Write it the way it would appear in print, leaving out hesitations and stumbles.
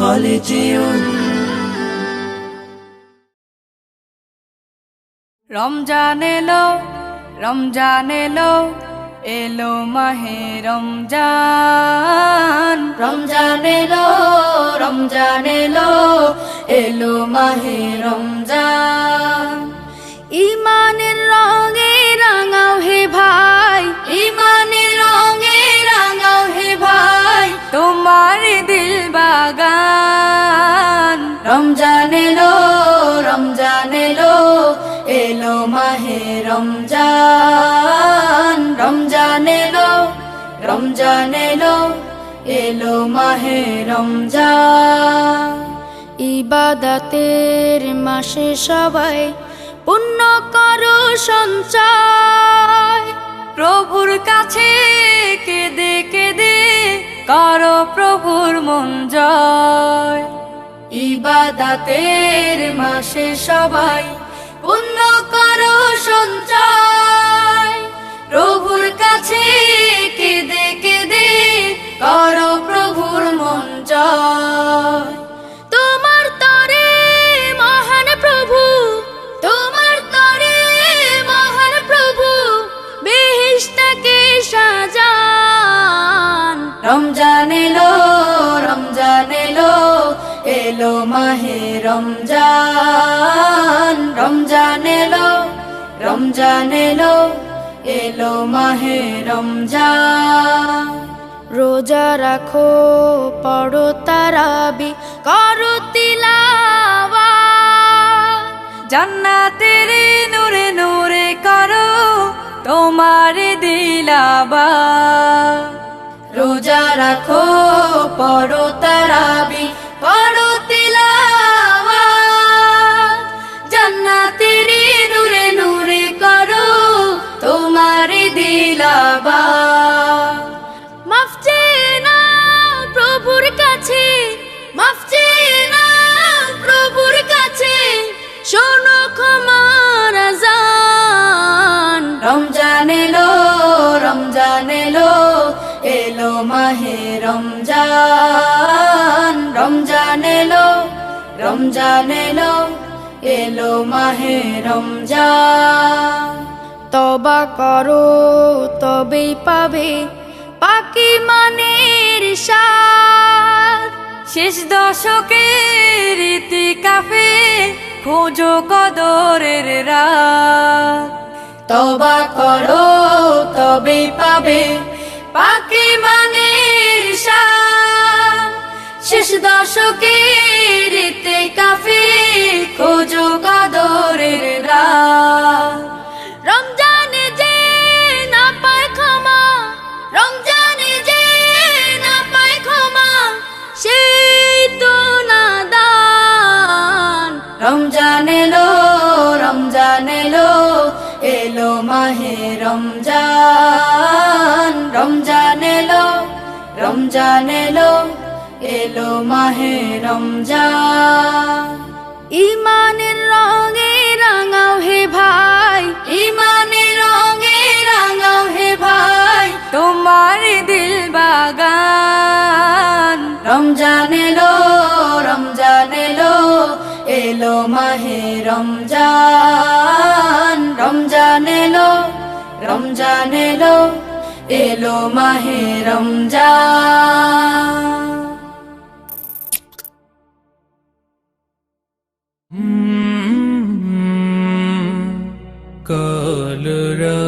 হলে যেওন। রমজান এলো, রমজান এলো, এলো মাহে রমজান। রমজান এলো, রমজান এলো, এলো মাহে রমজান। ইমানের রঙে রাঙাও হে ভাই, ইমানের রঙে রাঙাও হে ভাই, তোমার দিল বাগান। রমজান এলো, রমজান এলো, এলো মাহে রমজান। রমজান এলো, রমজান এলো, এলো মাহে রমজান। ইবাদতের মাসে সবাই পুণ্য করো সঞ্চয়, প্রভুর কাছে কেঁদে কেঁদে করো প্রভুর মন জয়। ইবাদতের মাসে সবাই পুণ্য করো সঞ্চয়, প্রভুর কাছে কেঁদে কেঁদে করো প্রভুর মন জয়। তোমার তরে মহান প্রভু, তোমার তরে মহান প্রভু, বেহেশতকে সাজান। রমজান এলো, রমজান এলো, এলো মাহে রমজান। রমজান এলো, রমজান এলো, এলো মাহে রমজান। রোজা রাখো, পড়ো তারাবি, করো তিলাওয়াত, জান্নাতের নূরে নূরে করো তোমার দিলাবাত। রোজা রাখো, পড়ো তারাবি, করো তিলাওয়াত, জান্নাতের নূরে নূরে করো তোমার দিলাবাত। মাফ চেয়ে নাও প্রভুর কাছে, মাফ চেয়ে নাও প্রভুর কাছে, শোনো ক্ষমার আযান। রমজান এলো, রমজান এলো, এলো মাহে রমজান। রমজান এলো, রমজান এলো, এলো মাহে রমজান। তওবা করো তবেই পাবে পাকি মানের স্বাদ, শেষ দশকের ইতিকাফে খোঁজো কদরের রাত। তওবা করো তবেই পাবে পাকি মানের স্বাদ, শেষ দশকের ইতিকাফে খোঁজো কদরের রাত। রমজানে যে না পায় ক্ষমা, রমজানে যে না পায় ক্ষমা, সেই তো নাদান। রমজান এলো, রমজান এলো, এলো মাহে রমজান। রমজান এলো, রমজান এলো, এলো মাহে রমজান। ইমানের রঙে রাঙাও হে ভাই, ইমানের রঙে রাঙাও হে ভাই, তোমার দিল বাগান। রমজান এলো, রমজান এলো, এলো মাহে রমজান। রমজান এলো, রমজান এলো, এলো মাহে রমজান। কলরা